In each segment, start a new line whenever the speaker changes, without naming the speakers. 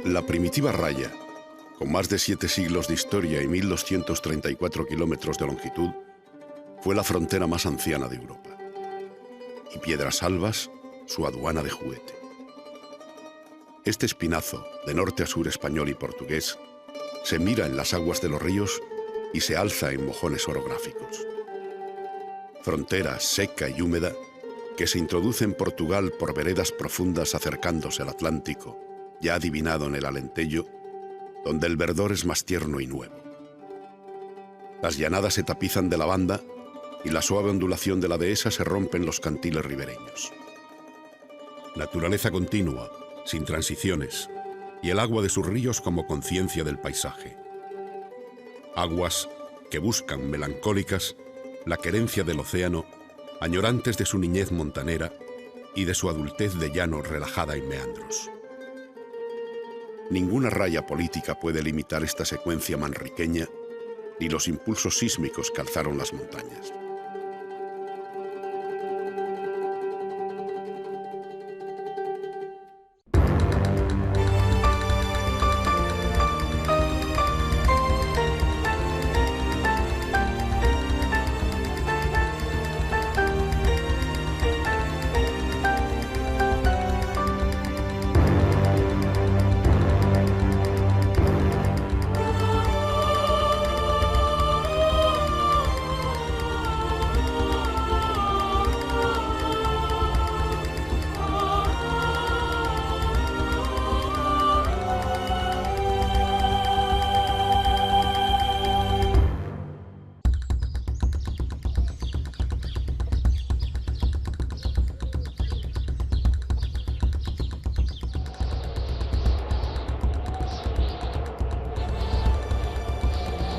La primitiva raya, con más de 7 siglos de historia y 1.234 kilómetros de longitud, fue la frontera más anciana de Europa. Y Piedrasalbas, su aduana de juguete. Este espinazo, de norte a sur español y portugués, se mira en las aguas de los ríos y se alza en mojones orográficos. Frontera seca y húmeda que se introduce en Portugal por veredas profundas acercándose al Atlántico, ya adivinado en el Alentejo, donde el verdor es más tierno y nuevo. Las llanadas se tapizan de lavanda y la suave ondulación de la dehesa se rompe en los cantiles ribereños. Naturaleza continua, sin transiciones, y el agua de sus ríos como conciencia del paisaje. Aguas que buscan, melancólicas, la querencia del océano, añorantes de su niñez montanera y de su adultez de llano relajada en meandros. Ninguna raya política puede limitar esta secuencia manriqueña, ni los impulsos sísmicos que alzaron las montañas.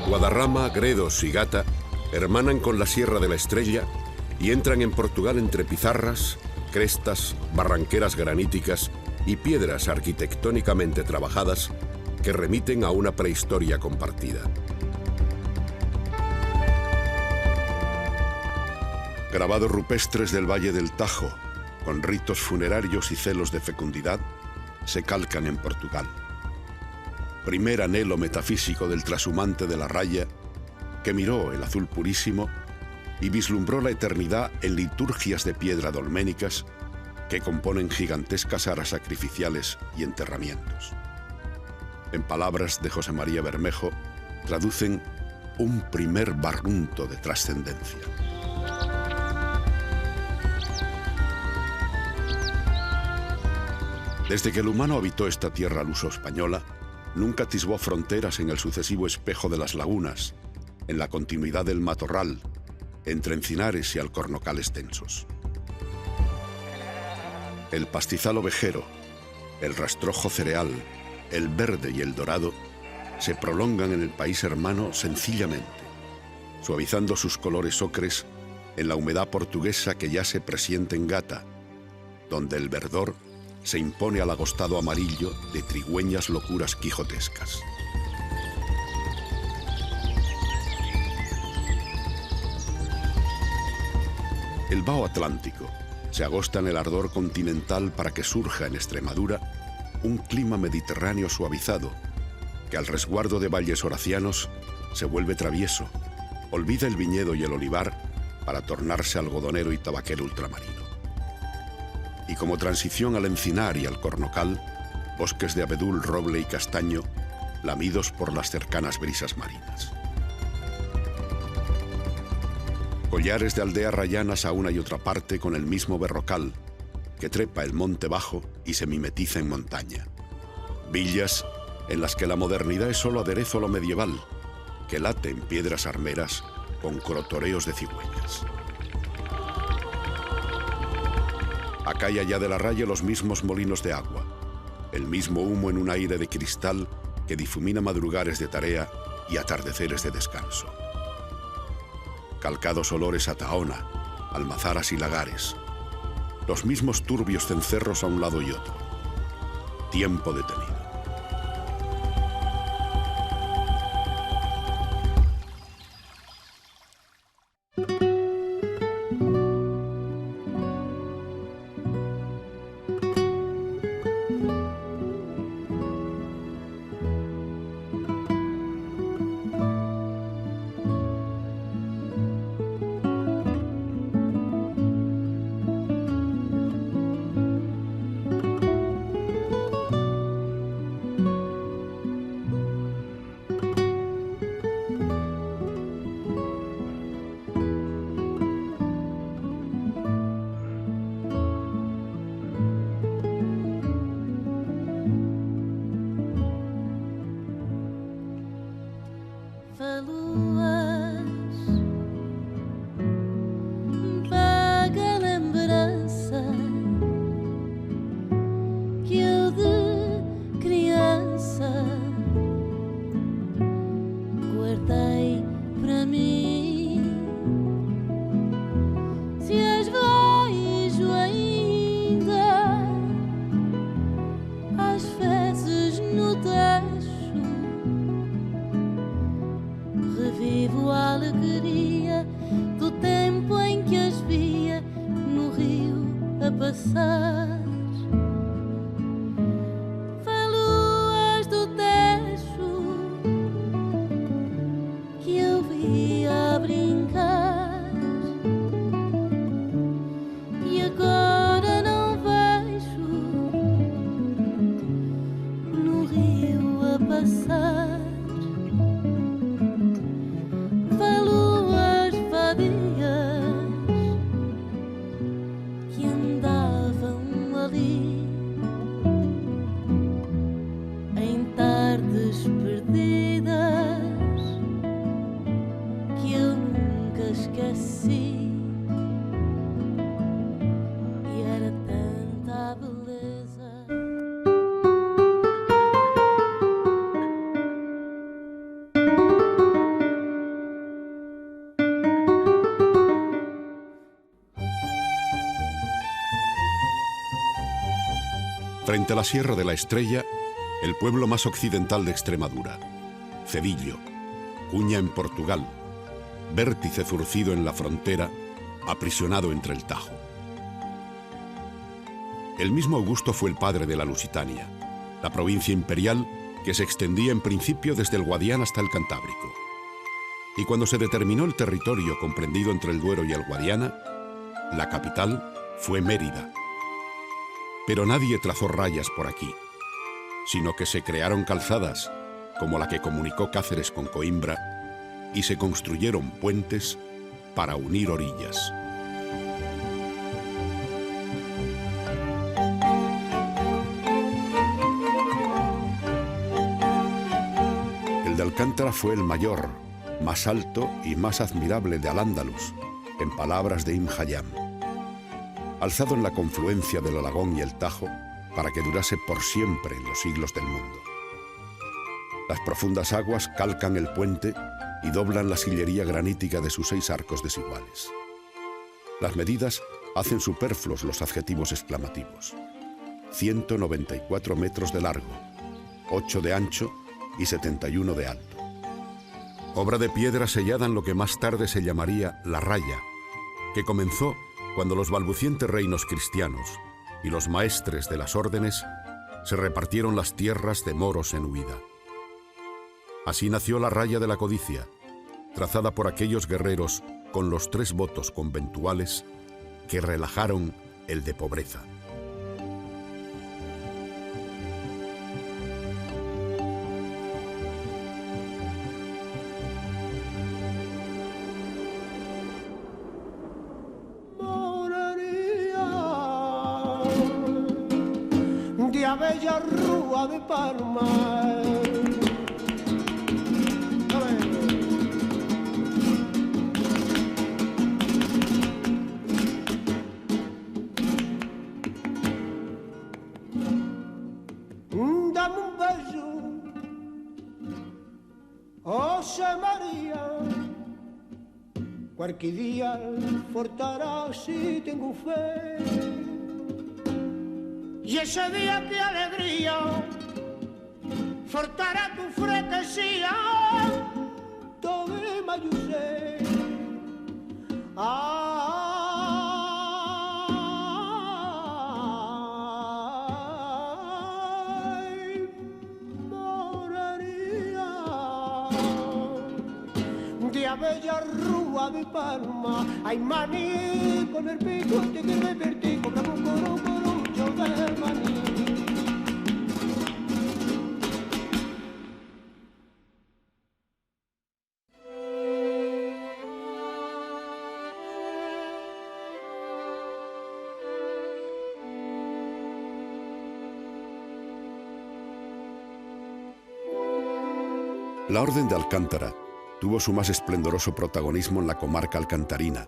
Guadarrama, Gredos y Gata hermanan con la Sierra de la Estrella y entran en Portugal entre pizarras, crestas, barranqueras graníticas y piedras arquitectónicamente trabajadas que remiten a una prehistoria compartida. Grabados rupestres del Valle del Tajo, con ritos funerarios y celos de fecundidad, se calcan en Portugal. Primer anhelo metafísico del trashumante de la raya, que miró el azul purísimo y vislumbró la eternidad en liturgias de piedra dolménicas que componen gigantescas aras sacrificiales y enterramientos. En palabras de José María Bermejo, traducen un primer barrunto de trascendencia. Desde que el humano habitó esta tierra luso-española, nunca atisbó fronteras en el sucesivo espejo de las lagunas, en la continuidad del matorral, entre encinares y alcornocales tensos. El pastizal ovejero, el rastrojo cereal, el verde y el dorado se prolongan en el país hermano sencillamente, suavizando sus colores ocres en la humedad portuguesa que ya se presiente en Gata, donde el verdor se impone al agostado amarillo de trigüeñas locuras quijotescas. El vaho atlántico se agosta en el ardor continental para que surja en Extremadura un clima mediterráneo suavizado, que al resguardo de valles horacianos se vuelve travieso, olvida el viñedo y el olivar para tornarse algodonero y tabaquero ultramarino. Y como transición al encinar y al cornocal, bosques de abedul, roble y castaño, lamidos por las cercanas brisas marinas. Collares de aldeas rayanas a una y otra parte con el mismo berrocal, que trepa el monte bajo y se mimetiza en montaña. Villas en las que la modernidad es solo aderezo a lo medieval, que late en piedras armeras con crotoreos de cigüeñas. Acá y allá de la raya los mismos molinos de agua, el mismo humo en un aire de cristal que difumina madrugares de tarea y atardeceres de descanso. Calcados olores a Tahona, almazaras y lagares, los mismos turbios cencerros a un lado y otro. Tiempo detenido.
que eu de criança guardei para mim. Se as vejo ainda às vezes no techo, revivo a alegria do tempo em que as via no rio a passar. Veluas do Tejo que eu via a brincar e agora não vejo no rio a passar. Veluas vadias que andavam ali em tardes perdidas que eu nunca esqueci. E era tanta a beleza.
Frente a la Sierra de la Estrella, el pueblo más occidental de Extremadura, Cedillo, cuña en Portugal, vértice zurcido en la frontera, aprisionado entre el Tajo. El mismo Augusto fue el padre de la Lusitania, la provincia imperial que se extendía en principio desde el Guadiana hasta el Cantábrico. Y cuando se determinó el territorio comprendido entre el Duero y el Guadiana, la capital fue Mérida. Pero nadie trazó rayas por aquí, sino que se crearon calzadas, como la que comunicó Cáceres con Coimbra, y se construyeron puentes para unir orillas. El de Alcántara fue el mayor, más alto y más admirable de Al-Ándalus, en palabras de Ibn Hayyam, alzado en la confluencia del Alagón y el Tajo para que durase por siempre en los siglos del mundo. Las profundas aguas calcan el puente y doblan la sillería granítica de sus 6 arcos desiguales. Las medidas hacen superfluos los adjetivos exclamativos. 194 metros de largo, 8 de ancho y 71 de alto. Obra de piedra sellada en lo que más tarde se llamaría La Raya, que comenzó cuando los balbucientes reinos cristianos y los maestres de las órdenes se repartieron las tierras de moros en huida. Así nació la raya de la codicia, trazada por aquellos guerreros con los 3 votos conventuales que relajaron el de pobreza.
Bella rúa de Palma. Dame un beso, José María. Cualquier día fortará si tengo fe. Y ese día qué alegría, fortará tu freguesía, todo el mayusé. Ay, moraría de bella rúa de Palma. Ay, maní, con el pico te quiero vertigo, bravo, coro.
La Orden de Alcántara tuvo su más esplendoroso protagonismo en la comarca alcantarina,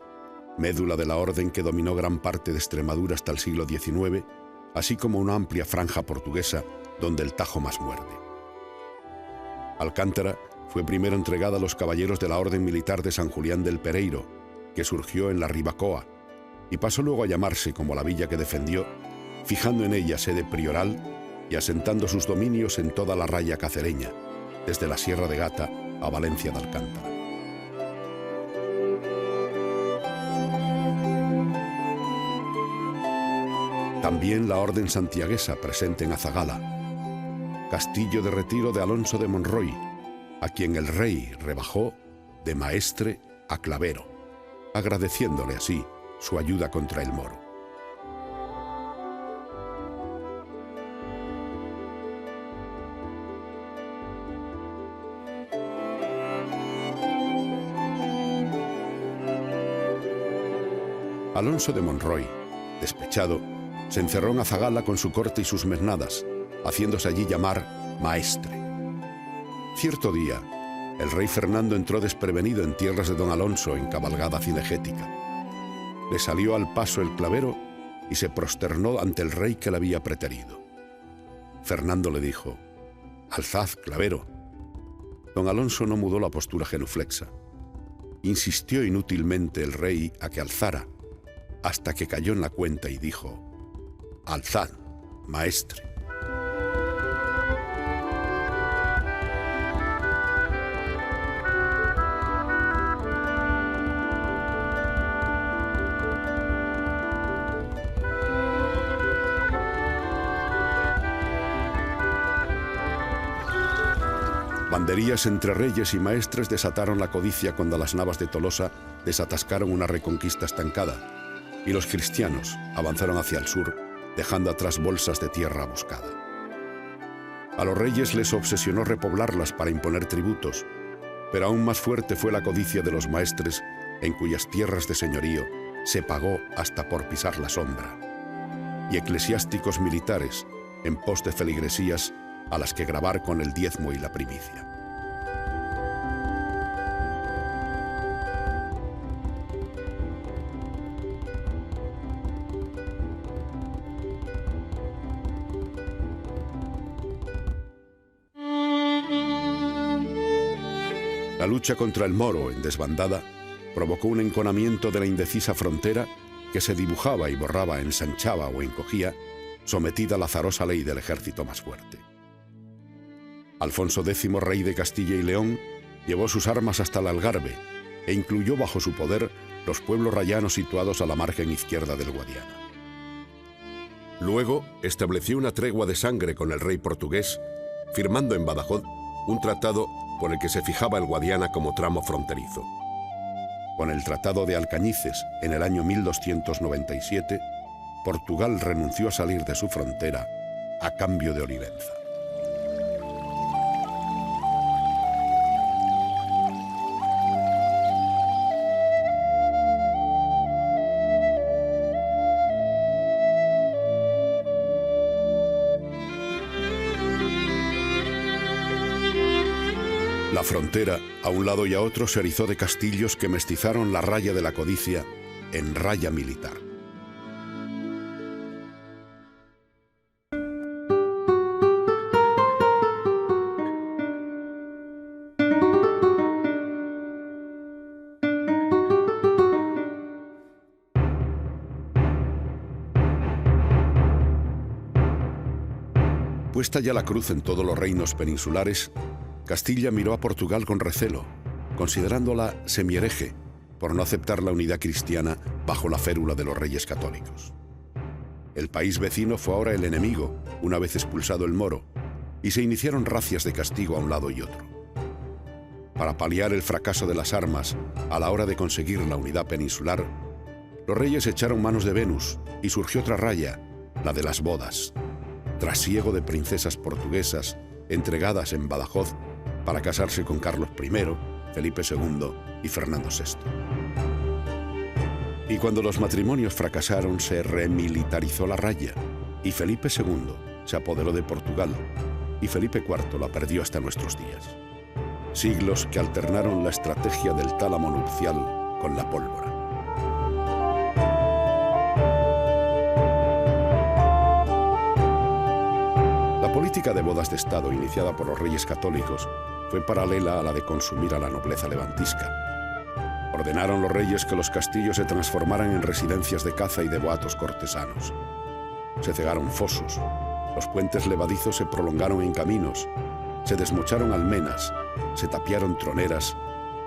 médula de la orden que dominó gran parte de Extremadura hasta el siglo XIX así como una amplia franja portuguesa donde el Tajo más muerde. Alcántara fue primero entregada a los caballeros de la Orden Militar de San Julián del Pereiro, que surgió en la Ribacoa, y pasó luego a llamarse como la villa que defendió, fijando en ella sede prioral y asentando sus dominios en toda la raya cacereña, desde la Sierra de Gata a Valencia de Alcántara. También la orden santiaguesa presente en Azagala, castillo de retiro de Alonso de Monroy, a quien el rey rebajó de maestre a clavero, agradeciéndole así su ayuda contra el moro. Alonso de Monroy, despechado, se encerró en Azagala con su corte y sus mesnadas, haciéndose allí llamar maestre. Cierto día, el rey Fernando entró desprevenido en tierras de don Alonso en cabalgada cinegética. Le salió al paso el clavero y se prosternó ante el rey que le había preterido. Fernando le dijo: «Alzad, clavero». Don Alonso no mudó la postura genuflexa. Insistió inútilmente el rey a que alzara, hasta que cayó en la cuenta y dijo: «Alzad, maestre». Banderías entre reyes y maestres desataron la codicia cuando las navas de Tolosa desatascaron una reconquista estancada y los cristianos avanzaron hacia el sur, dejando atrás bolsas de tierra buscada. A los reyes les obsesionó repoblarlas para imponer tributos, pero aún más fuerte fue la codicia de los maestres, en cuyas tierras de señorío se pagó hasta por pisar la sombra, y eclesiásticos militares en pos de feligresías a las que grabar con el diezmo y la primicia. La lucha contra el moro en desbandada provocó un enconamiento de la indecisa frontera que se dibujaba y borraba, ensanchaba o encogía, sometida a la azarosa ley del ejército más fuerte. Alfonso X, rey de Castilla y León, llevó sus armas hasta el Algarve e incluyó bajo su poder los pueblos rayanos situados a la margen izquierda del Guadiana. Luego estableció una tregua de sangre con el rey portugués, firmando en Badajoz un tratado por el que se fijaba el Guadiana como tramo fronterizo. Con el Tratado de Alcañices, en el año 1297, Portugal renunció a salir de su frontera a cambio de Olivenza. La frontera, a un lado y a otro, se erizó de castillos que mestizaron la raya de la codicia en raya militar. Puesta ya la cruz en todos los reinos peninsulares, Castilla miró a Portugal con recelo, considerándola semihereje por no aceptar la unidad cristiana bajo la férula de los reyes católicos. El país vecino fue ahora el enemigo, una vez expulsado el moro, y se iniciaron razias de castigo a un lado y otro. Para paliar el fracaso de las armas a la hora de conseguir la unidad peninsular, los reyes echaron manos de Venus y surgió otra raya, la de las bodas, trasiego de princesas portuguesas entregadas en Badajoz para casarse con Carlos I, Felipe II y Fernando VI. Y cuando los matrimonios fracasaron, se remilitarizó la raya, y Felipe II se apoderó de Portugal, y Felipe IV la perdió hasta nuestros días. Siglos que alternaron la estrategia del tálamo nupcial con la pólvora. La política de bodas de Estado iniciada por los reyes católicos fue paralela a la de consumir a la nobleza levantisca. Ordenaron los reyes que los castillos se transformaran en residencias de caza y de boatos cortesanos. Se cegaron fosos, los puentes levadizos se prolongaron en caminos, se desmocharon almenas, se tapiaron troneras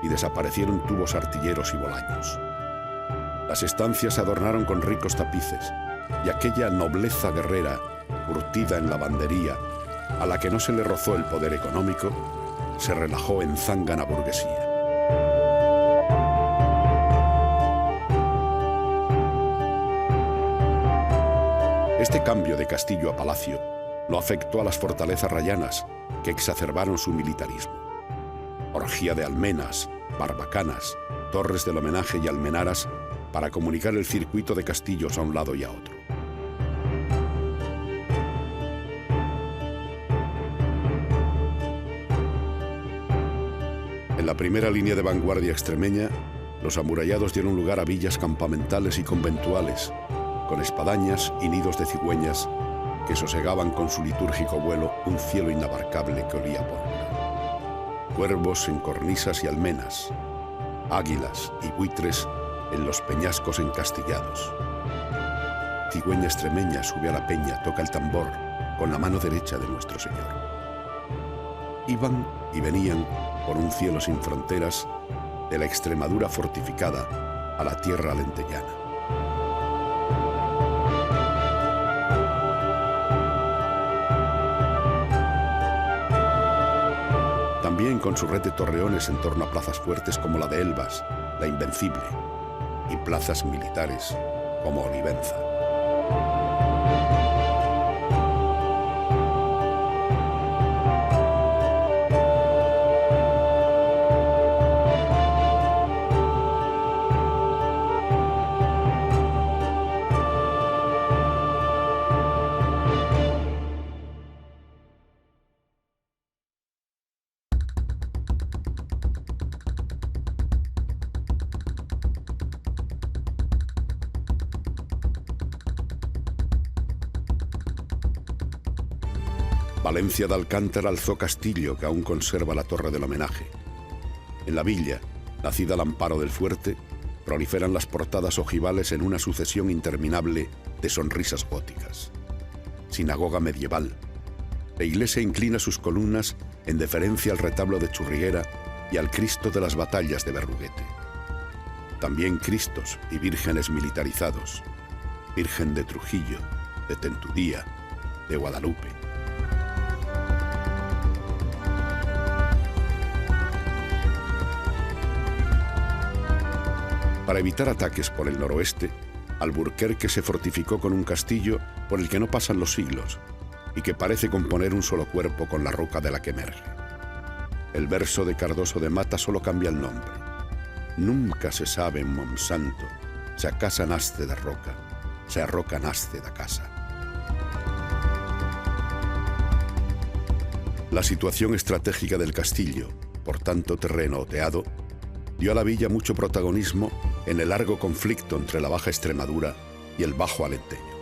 y desaparecieron tubos artilleros y bolaños. Las estancias se adornaron con ricos tapices y aquella nobleza guerrera, curtida en lavandería, a la que no se le rozó el poder económico, se relajó en zángana burguesía. Este cambio de castillo a palacio no afectó a las fortalezas rayanas, que exacerbaron su militarismo. Orgía de almenas, barbacanas, torres del homenaje y almenaras para comunicar el circuito de castillos a un lado y a otro. En la primera línea de vanguardia extremeña, los amurallados dieron lugar a villas campamentales y conventuales, con espadañas y nidos de cigüeñas que sosegaban con su litúrgico vuelo un cielo inabarcable que olía a pólvora. Cuervos en cornisas y almenas, águilas y buitres en los peñascos encastillados. Cigüeña extremeña sube a la peña, toca el tambor con la mano derecha de nuestro Señor. Iban y venían por un cielo sin fronteras de la Extremadura fortificada a la tierra alentellana. También con su red de torreones en torno a plazas fuertes como la de Elvas, la Invencible, y plazas militares como Olivenza. Valencia de Alcántara alzó castillo que aún conserva la torre del homenaje. En la villa, nacida al amparo del fuerte, proliferan las portadas ojivales en una sucesión interminable de sonrisas góticas. Sinagoga medieval. La iglesia inclina sus columnas en deferencia al retablo de Churriguera y al Cristo de las batallas de Berruguete. También Cristos y vírgenes militarizados. Virgen de Trujillo, de Tentudía, de Guadalupe. Para evitar ataques por el noroeste, Alburquerque se fortificó con un castillo por el que no pasan los siglos y que parece componer un solo cuerpo con la roca de la que emerge. El verso de Cardoso de Mata solo cambia el nombre. Nunca se sabe en Monsanto se a casa nasce de roca, se a roca nasce da casa. La situación estratégica del castillo, por tanto terreno oteado, dio a la villa mucho protagonismo en el largo conflicto entre la Baja Extremadura y el Bajo Alenteño.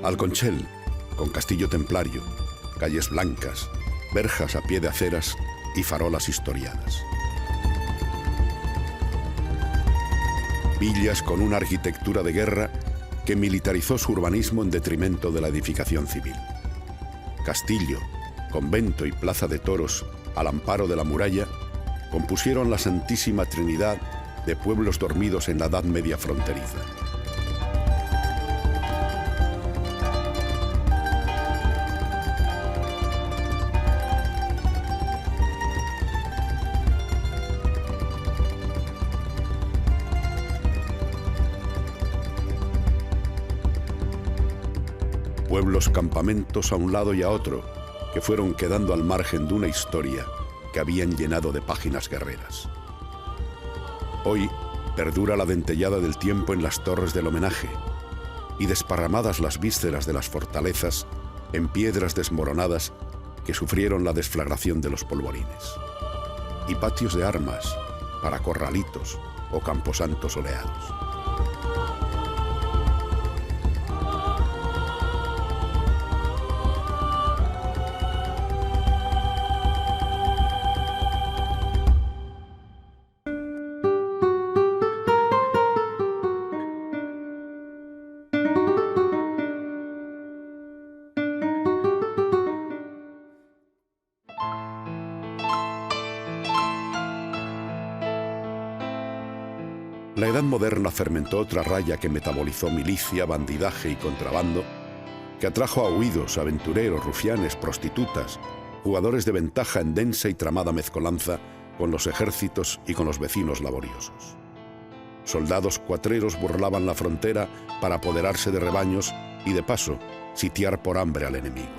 Alconchel, con castillo templario, calles blancas, verjas a pie de aceras y farolas historiadas. Villas con una arquitectura de guerra que militarizó su urbanismo en detrimento de la edificación civil. Castillo, convento y plaza de toros al amparo de la muralla compusieron la Santísima Trinidad de pueblos dormidos en la Edad Media fronteriza. Pueblos campamentos a un lado y a otro, que fueron quedando al margen de una historia que habían llenado de páginas guerreras. Hoy perdura la dentellada del tiempo en las torres del homenaje y desparramadas las vísceras de las fortalezas en piedras desmoronadas que sufrieron la desflagración de los polvorines, y patios de armas para corralitos o camposantos soleados. La Edad Moderna fermentó otra raya que metabolizó milicia, bandidaje y contrabando, que atrajo a huidos, aventureros, rufianes, prostitutas, jugadores de ventaja en densa y tramada mezcolanza con los ejércitos y con los vecinos laboriosos. Soldados cuatreros burlaban la frontera para apoderarse de rebaños y, de paso, sitiar por hambre al enemigo.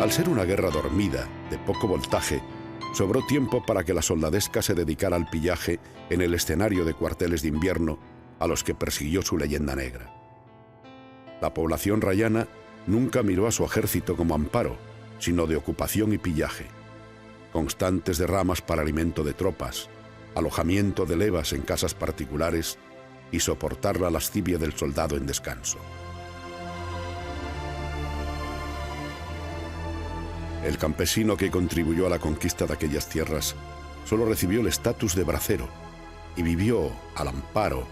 Al ser una guerra dormida, de poco voltaje, sobró tiempo para que la soldadesca se dedicara al pillaje en el escenario de cuarteles de invierno a los que persiguió su leyenda negra. La población rayana nunca miró a su ejército como amparo, sino de ocupación y pillaje, constantes derramas para alimento de tropas, alojamiento de levas en casas particulares y soportar la lascivia del soldado en descanso. El campesino que contribuyó a la conquista de aquellas tierras solo recibió el estatus de bracero y vivió al amparo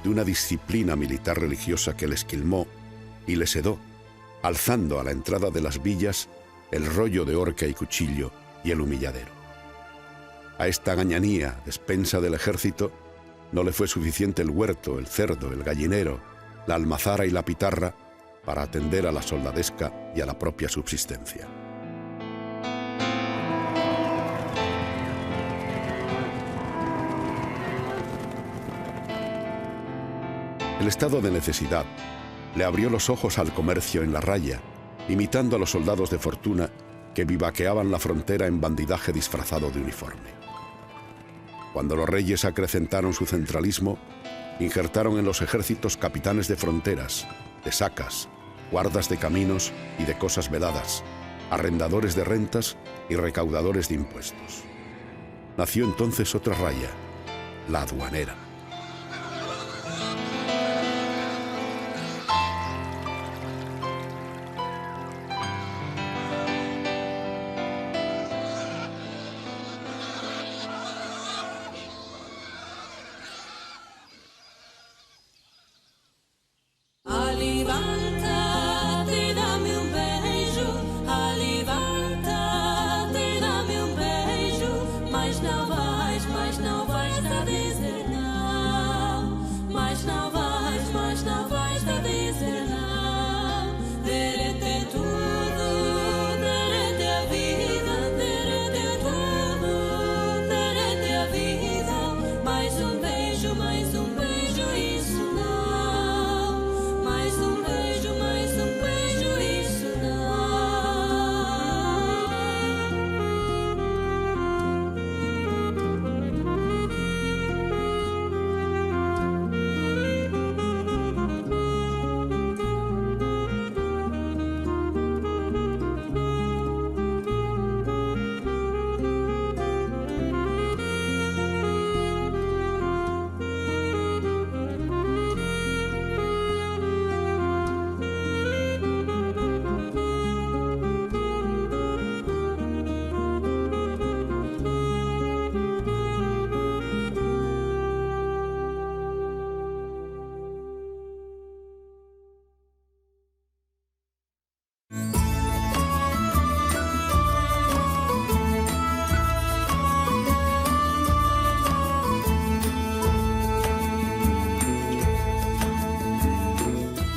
de una disciplina militar religiosa que le esquilmó y le sedó, alzando a la entrada de las villas el rollo de horca y cuchillo y el humilladero. A esta gañanía, despensa del ejército, no le fue suficiente el huerto, el cerdo, el gallinero, la almazara y la pitarra para atender a la soldadesca y a la propia subsistencia. El estado de necesidad le abrió los ojos al comercio en la raya, imitando a los soldados de fortuna que vivaqueaban la frontera en bandidaje disfrazado de uniforme. Cuando los reyes acrecentaron su centralismo, injertaron en los ejércitos capitanes de fronteras, de sacas, guardas de caminos y de cosas vedadas, arrendadores de rentas y recaudadores de impuestos. Nació entonces otra raya, la aduanera.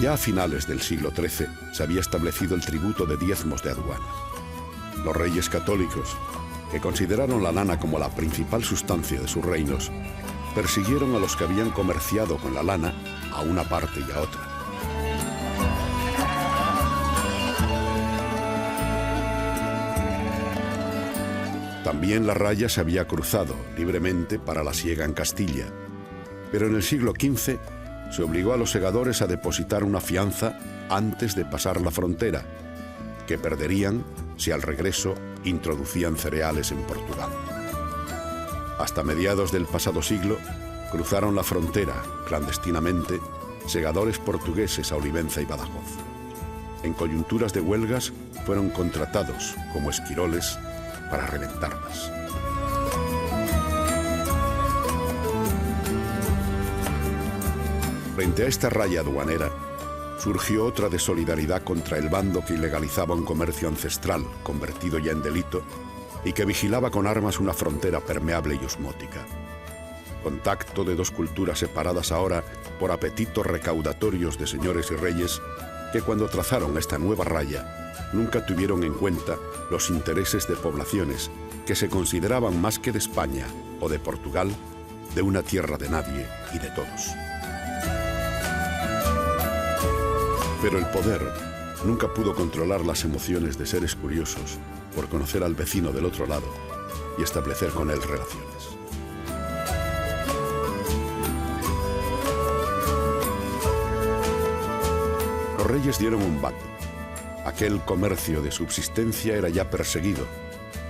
Ya a finales del siglo XIII se había establecido el tributo de diezmos de aduana. Los reyes católicos, que consideraron la lana como la principal sustancia de sus reinos, persiguieron a los que habían comerciado con la lana a una parte y a otra. También la raya se había cruzado libremente para la siega en Castilla, pero en el siglo XV se obligó a los segadores a depositar una fianza antes de pasar la frontera, que perderían si al regreso introducían cereales en Portugal. Hasta mediados del pasado siglo, cruzaron la frontera, clandestinamente, segadores portugueses a Olivenza y Badajoz. En coyunturas de huelgas, fueron contratados como esquiroles para reventarlas. Frente a esta raya aduanera, surgió otra de solidaridad contra el bando que ilegalizaba un comercio ancestral, convertido ya en delito, y que vigilaba con armas una frontera permeable y osmótica. Contacto de dos culturas separadas ahora por apetitos recaudatorios de señores y reyes que cuando trazaron esta nueva raya nunca tuvieron en cuenta los intereses de poblaciones que se consideraban más que de España o de Portugal, de una tierra de nadie y de todos. Pero el poder nunca pudo controlar las emociones de seres curiosos por conocer al vecino del otro lado y establecer con él relaciones. Los reyes dieron un bando. Aquel comercio de subsistencia era ya perseguido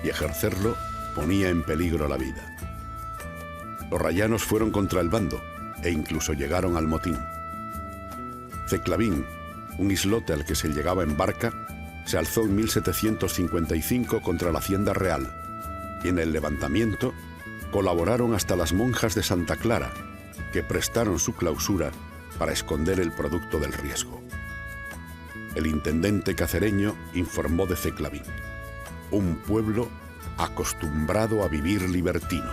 y ejercerlo ponía en peligro la vida. Los rayanos fueron contra el bando e incluso llegaron al motín. Ceclavín, un islote al que se llegaba en barca, se alzó en 1755 contra la Hacienda Real y en el levantamiento colaboraron hasta las monjas de Santa Clara, que prestaron su clausura para esconder el producto del riesgo. El intendente cacereño informó de Ceclavín: un pueblo acostumbrado a vivir libertino.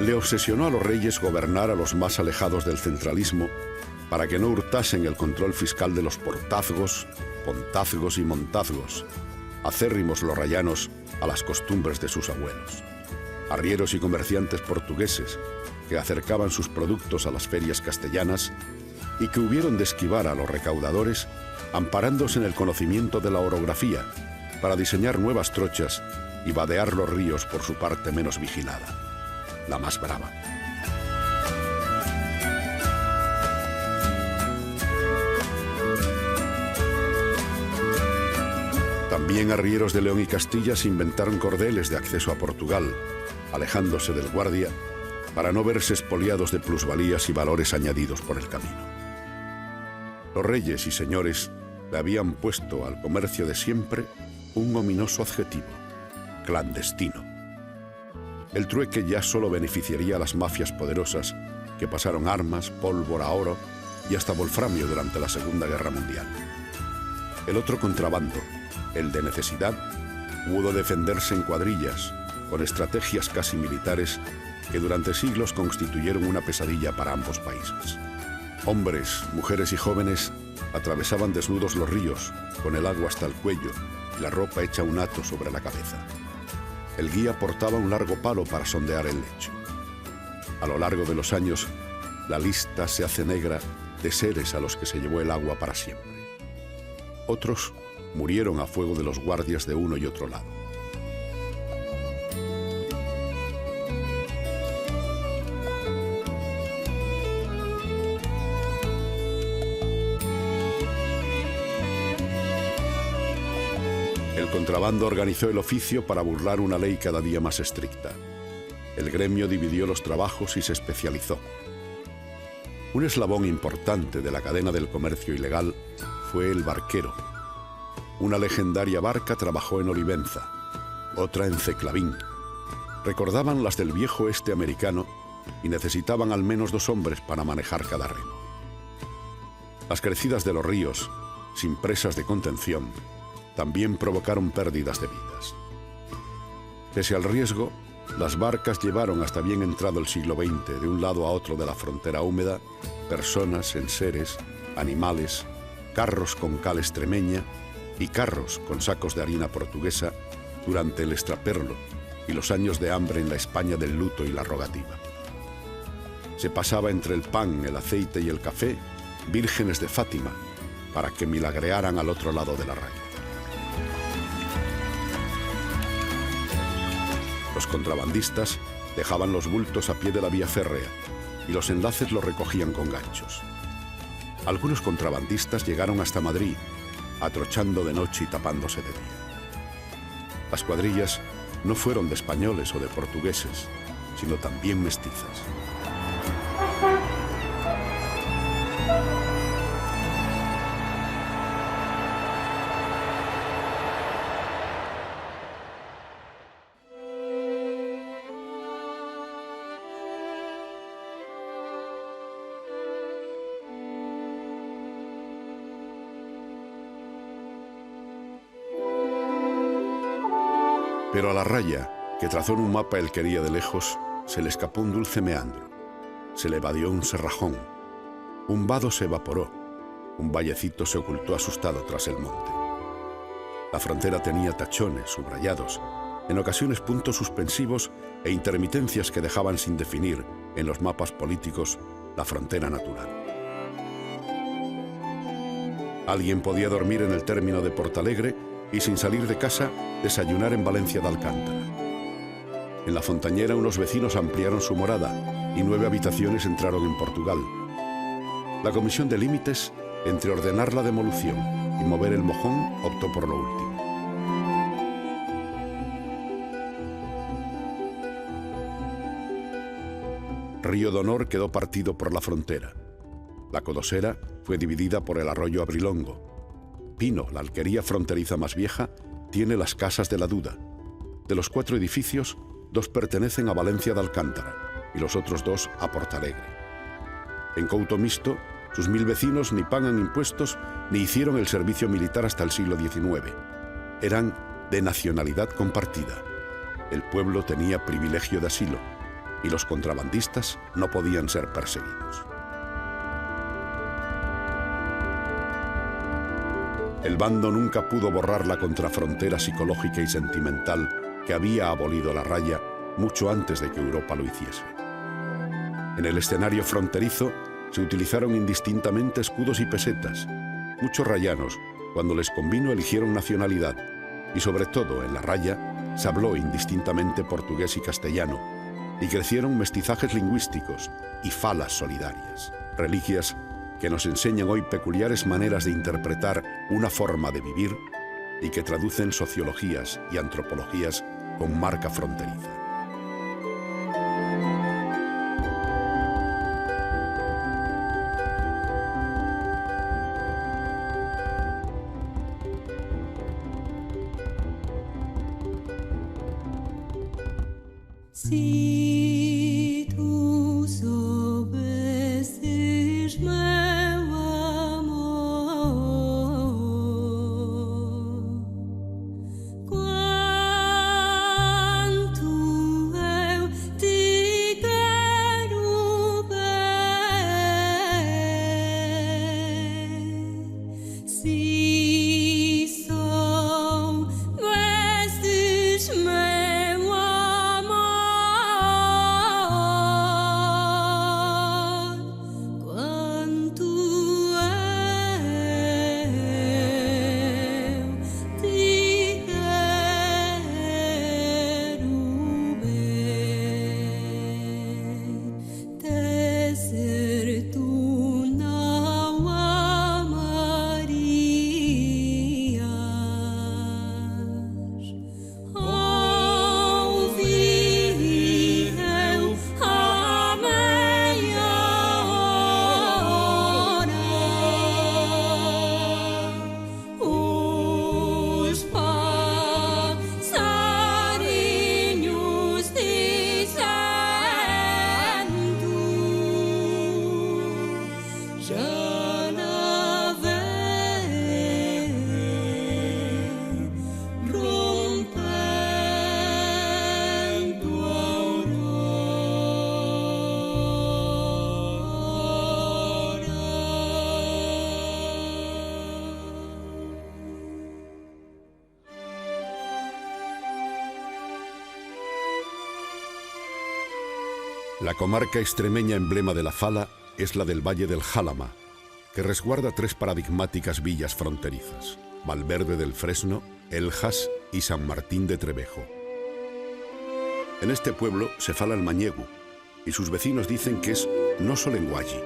Le obsesionó a los reyes gobernar a los más alejados del centralismo para que no hurtasen el control fiscal de los portazgos, pontazgos y montazgos, acérrimos los rayanos a las costumbres de sus abuelos. Arrieros y comerciantes portugueses que acercaban sus productos a las ferias castellanas y que hubieron de esquivar a los recaudadores amparándose en el conocimiento de la orografía para diseñar nuevas trochas y vadear los ríos por su parte menos vigilada, la más brava. También arrieros de León y Castilla se inventaron cordeles de acceso a Portugal, alejándose del guardia para no verse expoliados de plusvalías y valores añadidos por el camino. Los reyes y señores le habían puesto al comercio de siempre un ominoso adjetivo: clandestino. El trueque ya solo beneficiaría a las mafias poderosas que pasaron armas, pólvora, oro y hasta wolframio durante la Segunda Guerra Mundial. El otro contrabando, el de necesidad, pudo defenderse en cuadrillas, con estrategias casi militares que durante siglos constituyeron una pesadilla para ambos países. Hombres, mujeres y jóvenes atravesaban desnudos los ríos, con el agua hasta el cuello y la ropa hecha un hato sobre la cabeza. El guía portaba un largo palo para sondear el lecho. A lo largo de los años, la lista se hace negra de seres a los que se llevó el agua para siempre. Otros murieron a fuego de los guardias de uno y otro lado. El contrabando organizó el oficio para burlar una ley cada día más estricta. El gremio dividió los trabajos y se especializó. Un eslabón importante de la cadena del comercio ilegal fue el barquero. Una legendaria barca trabajó en Olivenza, otra en Ceclavín. Recordaban las del viejo oeste americano y necesitaban al menos 2 hombres para manejar cada remo. Las crecidas de los ríos, sin presas de contención, también provocaron pérdidas de vidas. Pese al riesgo, las barcas llevaron hasta bien entrado el siglo XX de un lado a otro de la frontera húmeda personas, enseres, animales, carros con cal extremeña y carros con sacos de harina portuguesa durante el extraperlo y los años de hambre en la España del luto y la rogativa. Se pasaba entre el pan, el aceite y el café vírgenes de Fátima, para que milagrearan al otro lado de la raya. Los contrabandistas dejaban los bultos a pie de la vía férrea y los enlaces los recogían con ganchos. Algunos contrabandistas llegaron hasta Madrid, atrochando de noche y tapándose de día. Las cuadrillas no fueron de españoles o de portugueses, sino también mestizas. Pero a la raya, que trazó en un mapa él quería de lejos, se le escapó un dulce meandro, se le evadió un cerrajón, un vado se evaporó, un vallecito se ocultó asustado tras el monte. La frontera tenía tachones, subrayados, en ocasiones puntos suspensivos e intermitencias que dejaban sin definir, en los mapas políticos, la frontera natural. Alguien podía dormir en el término de Portalegre y sin salir de casa, desayunar en Valencia de Alcántara. En la Fontañera unos vecinos ampliaron su morada y 9 habitaciones entraron en Portugal. La Comisión de Límites, entre ordenar la demolición y mover el mojón, optó por lo último. Río de Honor quedó partido por la frontera. La Codosera fue dividida por el arroyo Abrilongo. Pino, la alquería fronteriza más vieja, tiene las Casas de la Duda. De los 4 edificios, 2 pertenecen a Valencia de Alcántara y los otros 2 a Portalegre. En Couto Misto, sus 1000 vecinos ni pagan impuestos ni hicieron el servicio militar hasta el siglo XIX. Eran de nacionalidad compartida. El pueblo tenía privilegio de asilo y los contrabandistas no podían ser perseguidos. El bando nunca pudo borrar la contrafrontera psicológica y sentimental que había abolido la raya mucho antes de que Europa lo hiciese. En el escenario fronterizo se utilizaron indistintamente escudos y pesetas. Muchos rayanos, cuando les convino, eligieron nacionalidad y sobre todo en la raya se habló indistintamente portugués y castellano y crecieron mestizajes lingüísticos y falas solidarias, reliquias que nos enseñan hoy peculiares maneras de interpretar una forma de vivir y que traducen sociologías y antropologías con marca fronteriza.
Si tú soubesses
La comarca extremeña emblema de la fala es la del Valle del Jálama, que resguarda 3 paradigmáticas villas fronterizas: Valverde del Fresno, Eljas y San Martín de Trevejo. En este pueblo se fala el mañegu y sus vecinos dicen que es no solo lenguaji.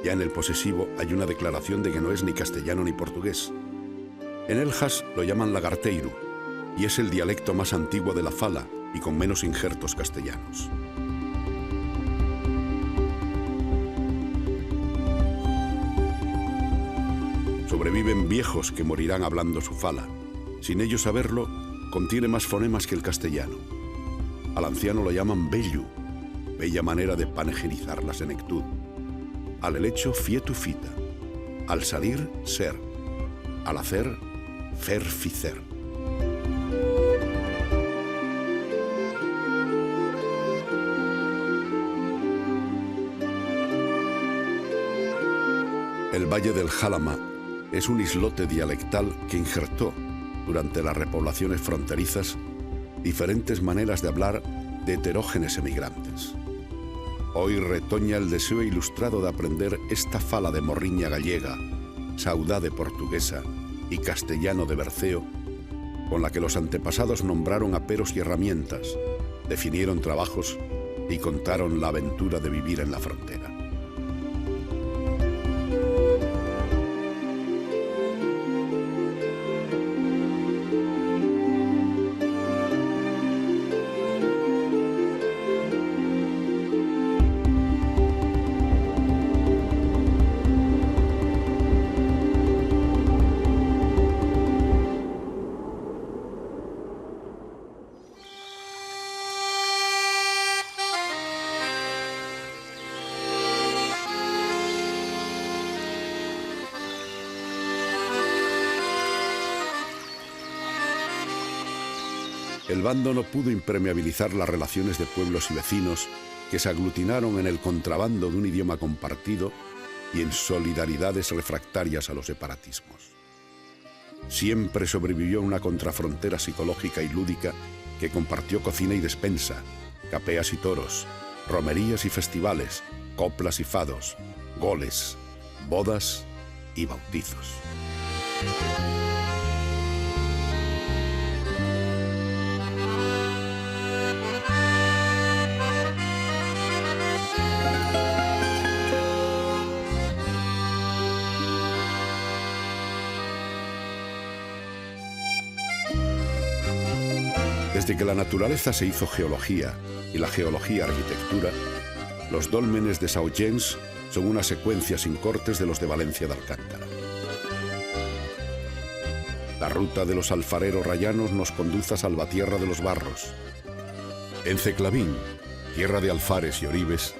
Ya en el posesivo hay una declaración de que no es ni castellano ni portugués. En Eljas lo llaman lagarteiru y es el dialecto más antiguo de la fala y con menos injertos castellanos. Sobreviven viejos que morirán hablando su fala. Sin ellos saberlo, contiene más fonemas que el castellano. Al anciano lo llaman bellu, bella manera de panegilizar la senectud. Al helecho, fietu fita. Al salir, ser. Al hacer, fer ficer. El Valle del Jálama es un islote dialectal que injertó, durante las repoblaciones fronterizas, diferentes maneras de hablar de heterógenes emigrantes. Hoy retoña el deseo ilustrado de aprender esta fala de morriña gallega, saudade portuguesa y castellano de Berceo, con la que los antepasados nombraron aperos y herramientas, definieron trabajos y contaron la aventura de vivir en la frontera. El bando no pudo impermeabilizar las relaciones de pueblos y vecinos que se aglutinaron en el contrabando de un idioma compartido y en solidaridades refractarias a los separatismos. Siempre sobrevivió una contrafrontera psicológica y lúdica que compartió cocina y despensa, capeas y toros, romerías y festivales, coplas y fados, goles, bodas y bautizos. Desde que la naturaleza se hizo geología y la geología arquitectura, los dólmenes de Saugens son una secuencia sin cortes de los de Valencia de Alcántara. La ruta de los alfareros rayanos nos conduce a Salvatierra de los Barros. En Ceclavín, tierra de alfares y oribes,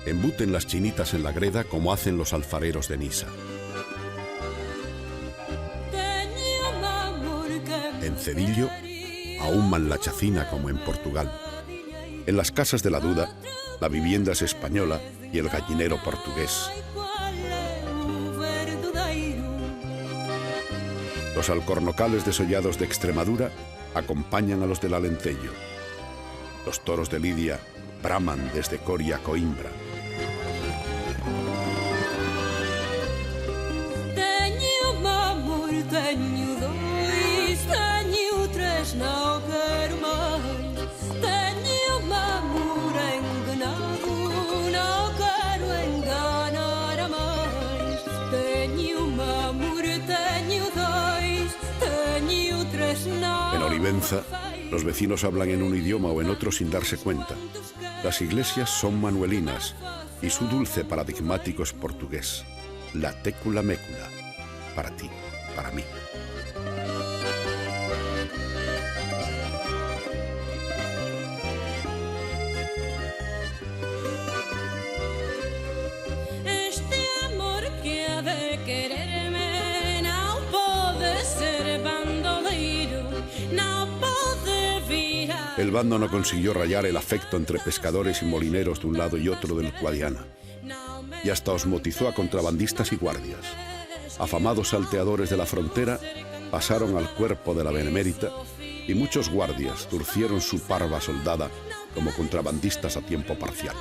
embuten las chinitas en la greda como hacen los alfareros de Nisa. En Cedillo, ahuman la chacina como en Portugal. En las casas de la Duda, la vivienda es española y el gallinero portugués. Los alcornocales desollados de Extremadura acompañan a los del Alentejo. Los toros de Lidia braman desde Coria a Coimbra. En Olivenza, los vecinos hablan en un idioma o en otro sin darse cuenta. Las iglesias son manuelinas y su dulce paradigmático es portugués. La técula mécula, para ti, para mí. El bando no consiguió rayar el afecto entre pescadores y molineros de un lado y otro del Guadiana, y hasta osmotizó a contrabandistas y guardias. Afamados salteadores de la frontera pasaron al cuerpo de la Benemérita y muchos guardias turcieron su parva soldada como contrabandistas a tiempo parcial.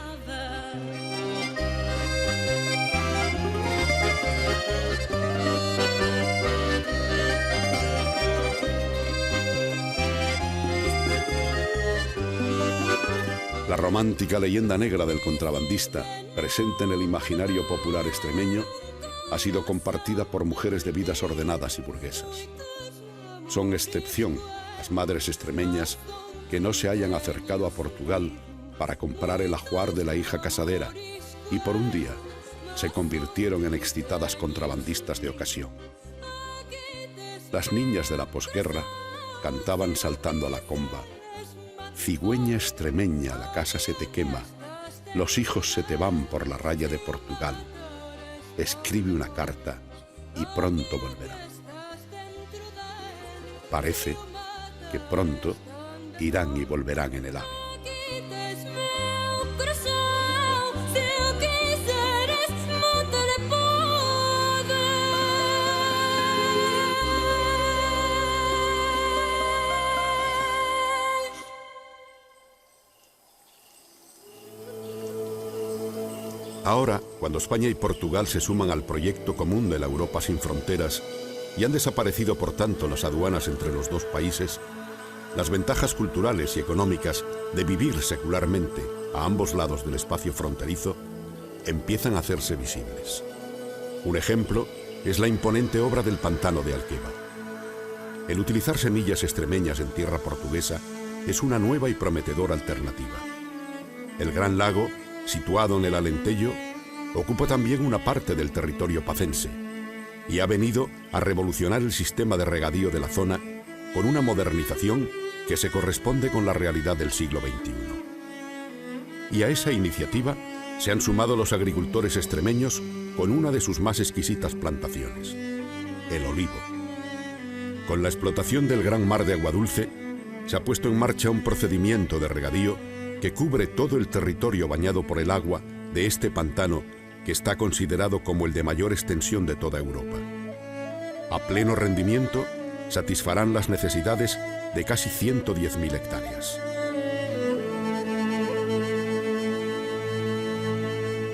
La romántica leyenda negra del contrabandista, presente en el imaginario popular extremeño, ha sido compartida por mujeres de vidas ordenadas y burguesas. Son excepción las madres extremeñas que no se hayan acercado a Portugal para comprar el ajuar de la hija casadera y por un día se convirtieron en excitadas contrabandistas de ocasión. Las niñas de la posguerra cantaban saltando a la comba: cigüeña extremeña, la casa se te quema, los hijos se te van por la raya de Portugal. Escribe una carta y pronto volverán. Parece que pronto irán y volverán en el ave. Ahora, cuando España y Portugal se suman al proyecto común de la Europa sin fronteras y han desaparecido por tanto las aduanas entre los dos países, las ventajas culturales y económicas de vivir secularmente a ambos lados del espacio fronterizo empiezan a hacerse visibles. Un ejemplo es la imponente obra del pantano de Alqueva. El utilizar semillas extremeñas en tierra portuguesa es una nueva y prometedora alternativa. El Gran Lago, situado en el Alentejo, ocupa también una parte del territorio pacense y ha venido a revolucionar el sistema de regadío de la zona con una modernización que se corresponde con la realidad del siglo XXI. Y a esa iniciativa se han sumado los agricultores extremeños con una de sus más exquisitas plantaciones, el olivo. Con la explotación del Gran Mar de Aguadulce, se ha puesto en marcha un procedimiento de regadío que cubre todo el territorio bañado por el agua de este pantano que está considerado como el de mayor extensión de toda Europa. A pleno rendimiento, satisfarán las necesidades de casi 110.000 hectáreas.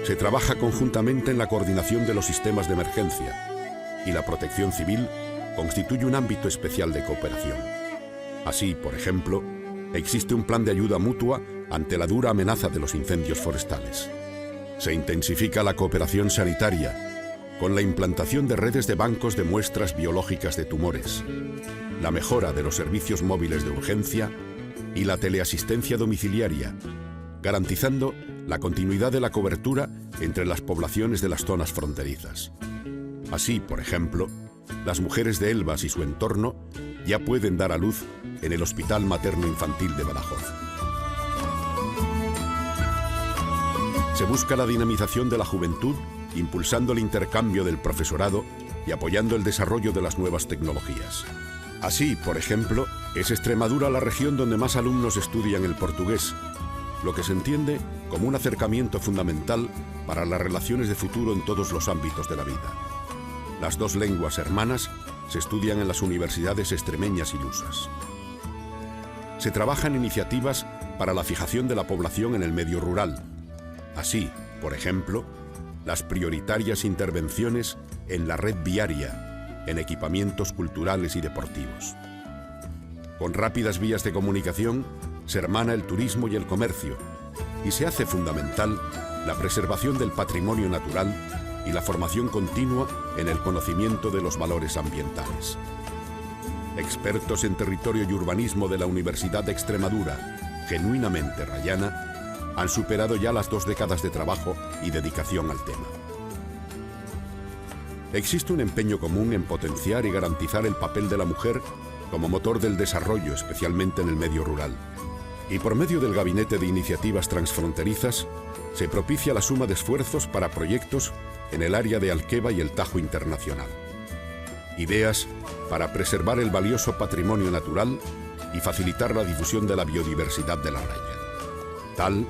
Se trabaja conjuntamente en la coordinación de los sistemas de emergencia y la protección civil constituye un ámbito especial de cooperación. Así, por ejemplo, existe un plan de ayuda mutua ante la dura amenaza de los incendios forestales. Se intensifica la cooperación sanitaria con la implantación de redes de bancos de muestras biológicas de tumores, la mejora de los servicios móviles de urgencia y la teleasistencia domiciliaria, garantizando la continuidad de la cobertura entre las poblaciones de las zonas fronterizas. Así, por ejemplo, las mujeres de Elvas y su entorno ya pueden dar a luz en el Hospital Materno-Infantil de Badajoz. Se busca la dinamización de la juventud, impulsando el intercambio del profesorado y apoyando el desarrollo de las nuevas tecnologías. Así, por ejemplo, es Extremadura la región donde más alumnos estudian el portugués, lo que se entiende como un acercamiento fundamental para las relaciones de futuro en todos los ámbitos de la vida. Las dos lenguas hermanas se estudian en las universidades extremeñas y lusas. Se trabajan iniciativas para la fijación de la población en el medio rural. Así, por ejemplo, las prioritarias intervenciones en la red viaria, en equipamientos culturales y deportivos. Con rápidas vías de comunicación se hermana el turismo y el comercio y se hace fundamental la preservación del patrimonio natural y la formación continua en el conocimiento de los valores ambientales. Expertos en territorio y urbanismo de la Universidad de Extremadura, genuinamente rayana, han superado ya las 2 décadas de trabajo y dedicación al tema. Existe un empeño común en potenciar y garantizar el papel de la mujer como motor del desarrollo, especialmente en el medio rural. Y por medio del Gabinete de Iniciativas Transfronterizas, se propicia la suma de esfuerzos para proyectos en el área de Alqueva y el Tajo Internacional. Ideas para preservar el valioso patrimonio natural y facilitar la difusión de la biodiversidad de la raya. Tal,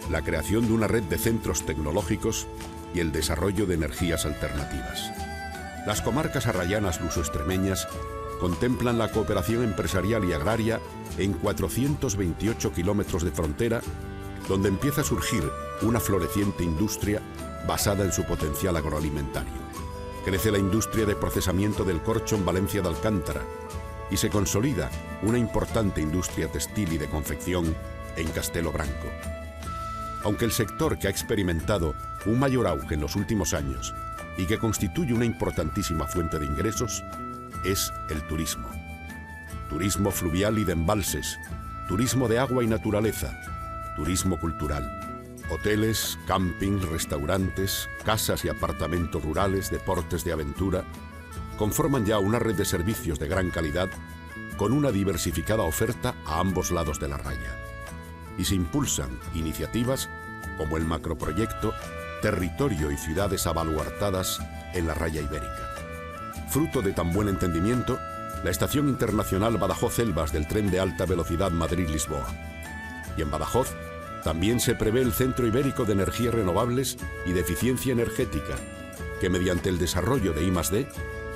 la creación de una red de centros tecnológicos y el desarrollo de energías alternativas. Las comarcas arrayanas luso-extremeñas contemplan la cooperación empresarial y agraria en 428 kilómetros de frontera, donde empieza a surgir una floreciente industria basada en su potencial agroalimentario. Crece la industria de procesamiento del corcho en Valencia de Alcántara y se consolida una importante industria textil y de confección en Castelo Branco. aunque el sector que ha experimentado un mayor auge en los últimos años y que constituye una importantísima fuente de ingresos, es el turismo. Turismo fluvial y de embalses, turismo de agua y naturaleza, turismo cultural, hoteles, campings, restaurantes, casas y apartamentos rurales, deportes de aventura, conforman ya una red de servicios de gran calidad con una diversificada oferta a ambos lados de la raya. Y se impulsan iniciativas como el macroproyecto Territorio y Ciudades Abaluartadas en la raya ibérica. Fruto de tan buen entendimiento, la Estación Internacional Badajoz-Elvas del tren de alta velocidad Madrid-Lisboa. Y en Badajoz también se prevé el Centro Ibérico de Energías Renovables y de Eficiencia Energética, que mediante el desarrollo de I+D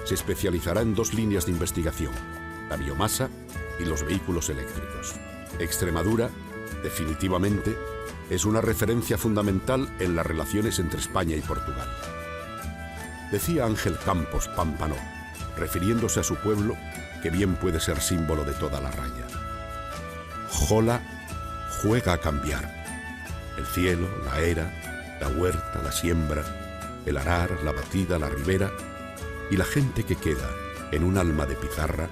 se especializará en 2 líneas de investigación, la biomasa y los vehículos eléctricos. Extremadura, definitivamente, es una referencia fundamental en las relaciones entre España y Portugal. Decía Ángel Campos Pámpano, refiriéndose a su pueblo, que bien puede ser símbolo de toda la raya. Jola juega a cambiar. El cielo, la era, la huerta, la siembra, el arar, la batida, la ribera y la gente que queda en un alma de pizarra,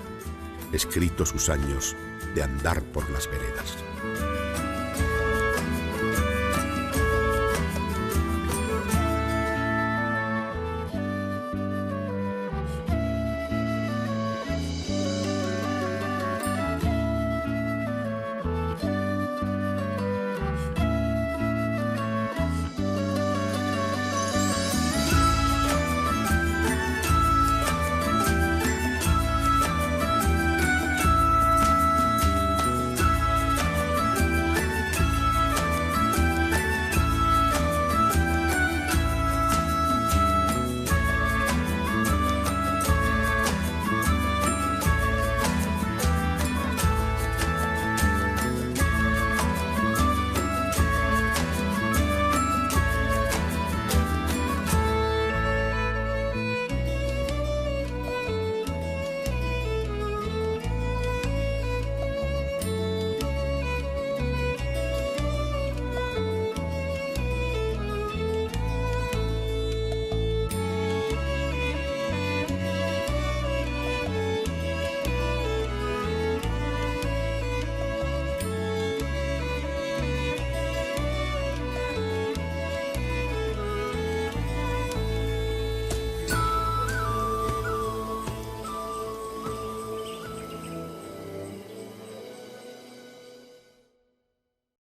escritos sus años de andar por las veredas.